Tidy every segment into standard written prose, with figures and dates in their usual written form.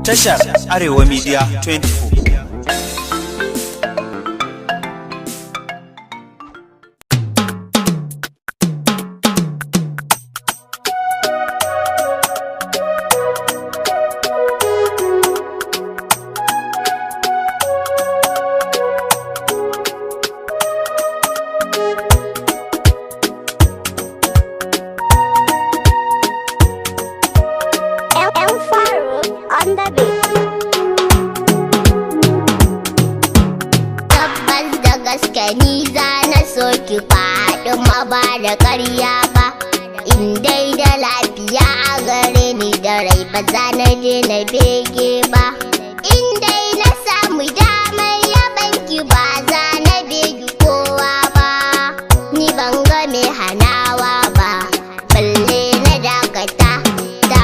Tashar Arewa Media 24. Tabbas da gaske ni za na so ki faɗi ma ba da ƙarya ba. In dai da lafiya a gare ni da rai ba za na je na bege ba. In dai na samu damar yaban ki ba za na begi kowa ba. Ni ban ga mai hanawa ba, balle na dakata da.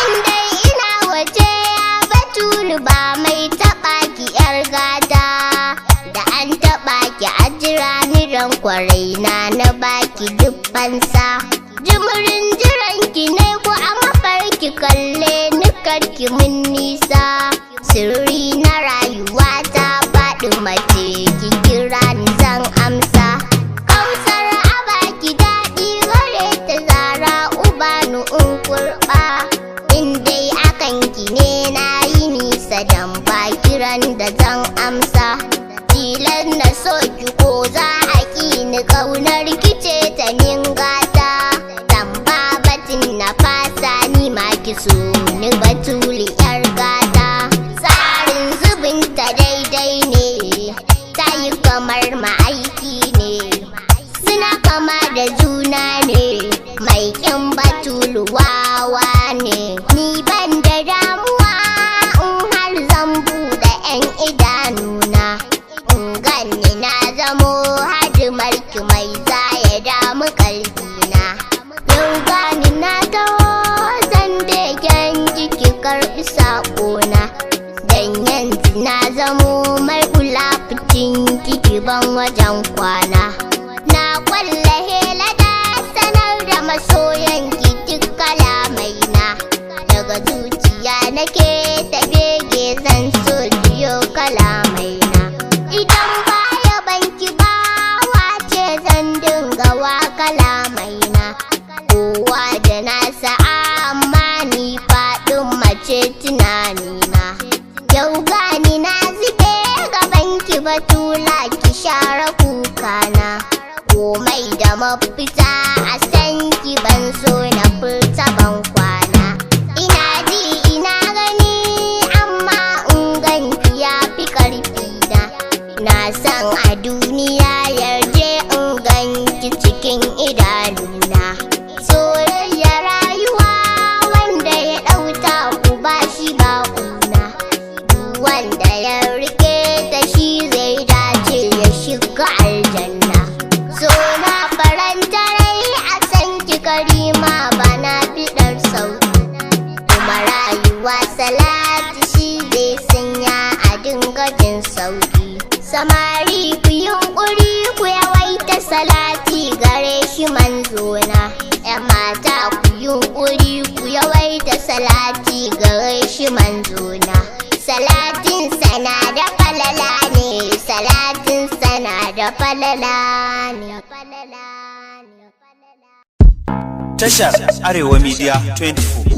In dai ina waje ya Batulu ba mai taɓa ki 'yar gata. Da an taɓa ki a jira ni ran kwarai na baki duk fansa. Jimirin jiran ki ne ko a mafarki kalle ni karki mun nisa. Sirri na rayuwa ta faɗi mace ki kira ni zan amsa. Kausar a baki daɗi gare ta Zara ubanu in kurɓa. In dai akan ki ne na yi nisa dan ba kiran da zan amsa. Tilan na so ki ko za a ƙi ni ƙaunar kice ta ningata. Tamba batin na fasa ni ma ki so ni Batulu 'yar gata. Tsarin zubinta daidai ne, ta yi kamar ma'aiki ne. Suna kama da juna ne, mai ƙin Batulu wawa ne. Ni ban da damuwa in har zan buɗe 'yan idanuna. Ganni na zamo hajimarki mai ya damu kalbina. Yau gani na taho zan begen jiki karɓi saƙona. Dan yanzu na zamo mai kula fitin kiki ban wajen kwana. Na kwalla hela da sanar da masoyanki duk kalamaina. Daga zuciya nake ta bege zan so jiyo kalamaina. Idan baya banki ba wace zan dinga wa kalamaina. Kowa da nasa amma ni faɗin mace tunanina. Yau gani na zube gabanki Batula ki share kukana. Komai da mafita a san ki ban so na furta ban kwana. Ina ji ina gani amma in ganki ya fi ƙarfina. Na san a duniya yarje in ganki cikin idanuna. Soyayya rayuwa wanda ya ɗauta ku ba shi ba kuna. Wanda ya rike ta shi zai dace ya shiga aljanna. So na faranta rai a san ki Karima ba na fiɗar sauki. Kuma rayuwa salati shi zai sanya a dinga jin sauki. Samari ku yunƙuri ku yawaita salati gare shi manzona. 'Yan mata ku yunƙuri ku yawaita salati gare shi manzona. Salatin sana da falala ne, salatin sana da falala ne. Tashar Arewa Media 24.